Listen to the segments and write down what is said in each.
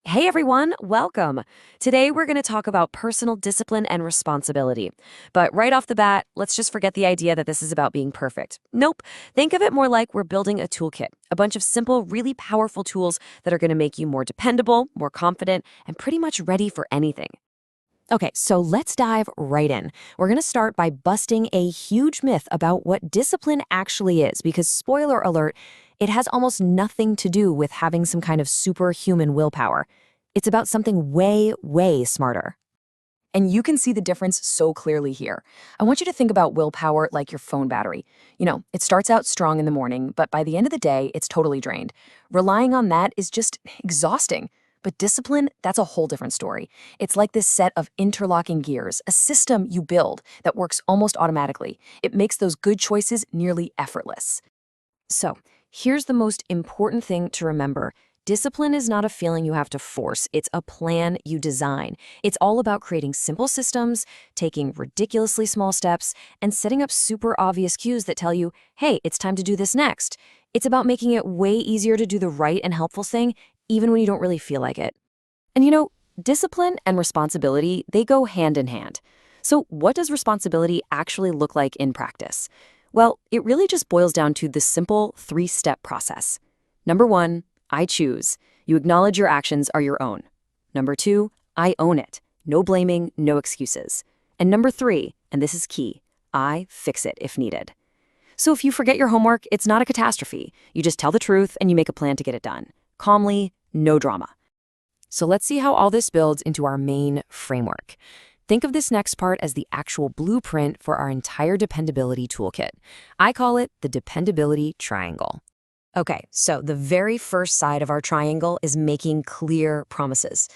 Hey everyone, welcome. Today we're going to talk about personal discipline and responsibility. But right off the bat, let's just forget the idea that this is about being perfect. Nope. Think of it more like we're building a toolkit, a bunch of simple, really powerful tools that are going to make you more dependable, more confident, and pretty much ready for anything. Okay, so let's dive right in. We're going to start by busting a huge myth about what discipline actually is, because spoiler alert, it has almost nothing to do with having some kind of superhuman willpower. It's about something way, way smarter. And you can see the difference so clearly here. I want you to think about willpower like your phone battery. It starts out strong in the morning, but by the end of the day, it's totally drained. Relying on that is just exhausting. But discipline, that's a whole different story. It's like this set of interlocking gears, a system you build that works almost automatically. It makes those good choices nearly effortless. So, here's the most important thing to remember. Discipline is not a feeling you have to force. It's a plan you design. It's all about creating simple systems, taking ridiculously small steps, and setting up super obvious cues that tell you, hey, it's time to do this next. It's about making it way easier to do the right and helpful thing, even when you don't really feel like it. And discipline and responsibility, they go hand in hand. So what does responsibility actually look like in practice? Well, it really just boils down to the simple three-step process. Number 1, I choose. You acknowledge your actions are your own. Number 2, I own it. No blaming, no excuses. And number 3, and this is key, I fix it if needed. So if you forget your homework, it's not a catastrophe. You just tell the truth and you make a plan to get it done. Calmly, no drama. So let's see how all this builds into our main framework. Think of this next part as the actual blueprint for our entire dependability toolkit. I call it the dependability triangle. Okay, so the very first side of our triangle is making clear promises.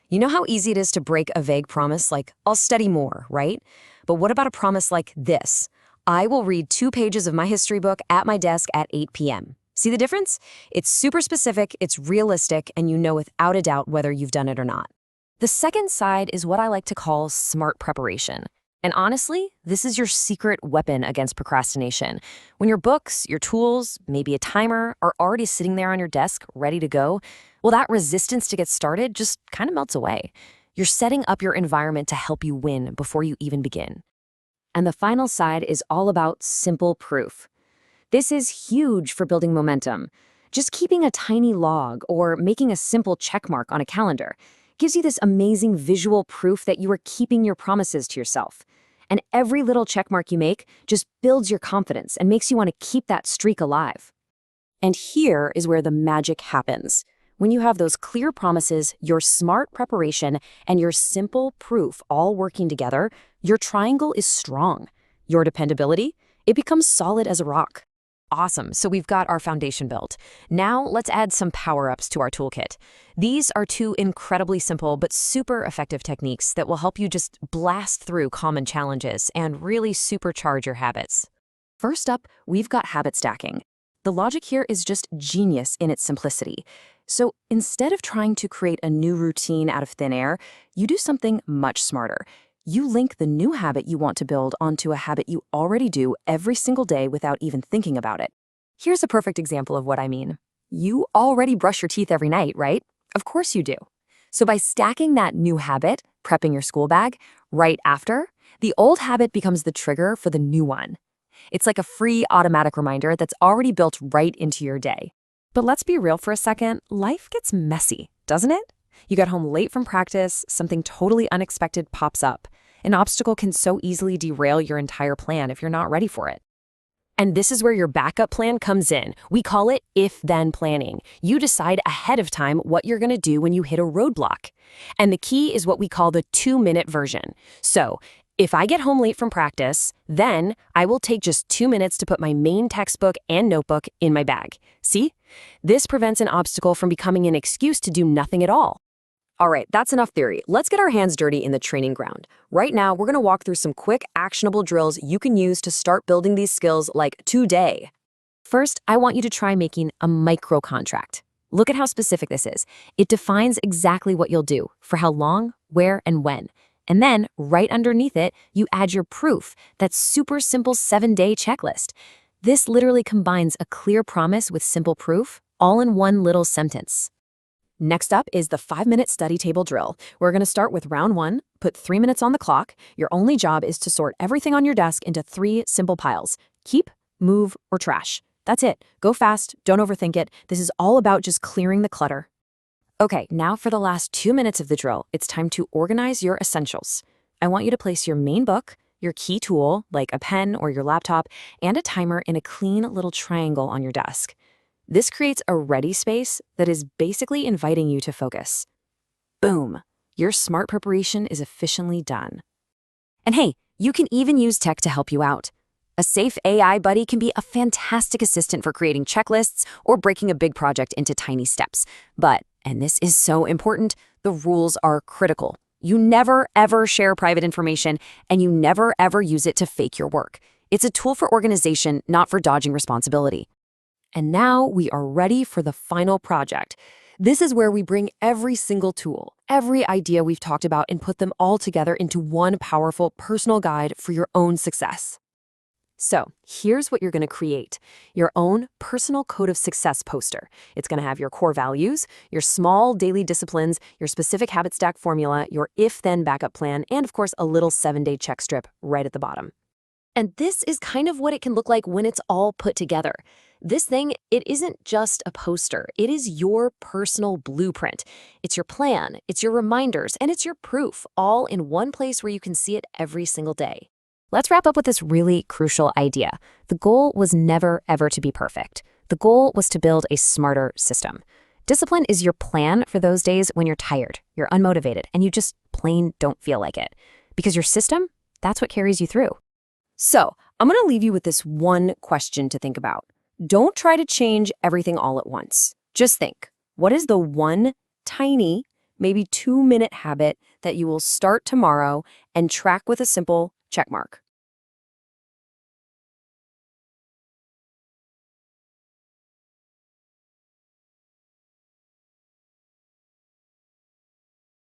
You know how easy it is to break a vague promise like, I'll study more, right? But what about a promise like this? I will read 2 pages of my history book at my desk at 8 p.m. See the difference? It's super specific, it's realistic, and you know without a doubt whether you've done it or not. The second side is what I like to call smart preparation. And honestly, this is your secret weapon against procrastination. When your books, your tools, maybe a timer are already sitting there on your desk ready to go, well, that resistance to get started just kind of melts away. You're setting up your environment to help you win before you even begin. And the final side is all about simple proof. This is huge for building momentum. Just keeping a tiny log or making a simple check mark on a calendar gives you this amazing visual proof that you are keeping your promises to yourself. And every little check mark you make just builds your confidence and makes you want to keep that streak alive. And here is where the magic happens. When you have those clear promises, your smart preparation, and your simple proof all working together, your triangle is strong. Your dependability, it becomes solid as a rock. Awesome, so we've got our foundation built. Now let's add some power-ups to our toolkit. These are 2 incredibly simple but super effective techniques that will help you just blast through common challenges and really supercharge your habits. First up, we've got habit stacking. The logic here is just genius in its simplicity. So instead of trying to create a new routine out of thin air, you do something much smarter. You link the new habit you want to build onto a habit you already do every single day without even thinking about it. Here's a perfect example of what I mean. You already brush your teeth every night, right? Of course you do. So by stacking that new habit, prepping your school bag, right after, the old habit becomes the trigger for the new one. It's like a free automatic reminder that's already built right into your day. But let's be real for a second, life gets messy, doesn't it? You get home late from practice, something totally unexpected pops up. An obstacle can so easily derail your entire plan if you're not ready for it. And this is where your backup plan comes in. We call it if-then planning. You decide ahead of time what you're going to do when you hit a roadblock. And the key is what we call the 2-minute version. So, if I get home late from practice, then I will take just 2 minutes to put my main textbook and notebook in my bag. See? This prevents an obstacle from becoming an excuse to do nothing at all. All right, that's enough theory. Let's get our hands dirty in the training ground. Right now, we're going to walk through some quick, actionable drills you can use to start building these skills like today. First, I want you to try making a micro contract. Look at how specific this is. It defines exactly what you'll do, for how long, where, and when. And then, right underneath it, you add your proof, that super simple 7-day checklist. This literally combines a clear promise with simple proof, all in one little sentence. Next up is the 5-minute study table drill. We're going to start with round 1, put 3 minutes on the clock. Your only job is to sort everything on your desk into 3 simple piles: keep, move, or trash. That's it. Go fast, don't overthink it. This is all about just clearing the clutter. Okay, now for the last 2 minutes of the drill, it's time to organize your essentials. I want you to place your main book, your key tool, like a pen or your laptop, and a timer in a clean little triangle on your desk. This creates a ready space that is basically inviting you to focus. Boom! Your smart preparation is efficiently done. And hey, you can even use tech to help you out. A safe AI buddy can be a fantastic assistant for creating checklists or breaking a big project into tiny steps. But, and this is so important, the rules are critical. You never, ever share private information, and you never, ever use it to fake your work. It's a tool for organization, not for dodging responsibility. And now we are ready for the final project. This is where we bring every single tool, every idea we've talked about, and put them all together into one powerful personal guide for your own success. So here's what you're going to create: your own personal code of success poster. It's going to have your core values, your small daily disciplines, your specific habit stack formula, your if-then backup plan, and of course, a little 7-day check strip right at the bottom. And this is kind of what it can look like when it's all put together. This thing, it isn't just a poster. It is your personal blueprint. It's your plan, it's your reminders, and it's your proof, all in one place where you can see it every single day. Let's wrap up with this really crucial idea. The goal was never, ever to be perfect. The goal was to build a smarter system. Discipline is your plan for those days when you're tired, you're unmotivated, and you just plain don't feel like it. Because your system, that's what carries you through. So, I'm going to leave you with this one question to think about. Don't try to change everything all at once. Just think, what is the one tiny, maybe 2-minute habit that you will start tomorrow and track with a simple check mark?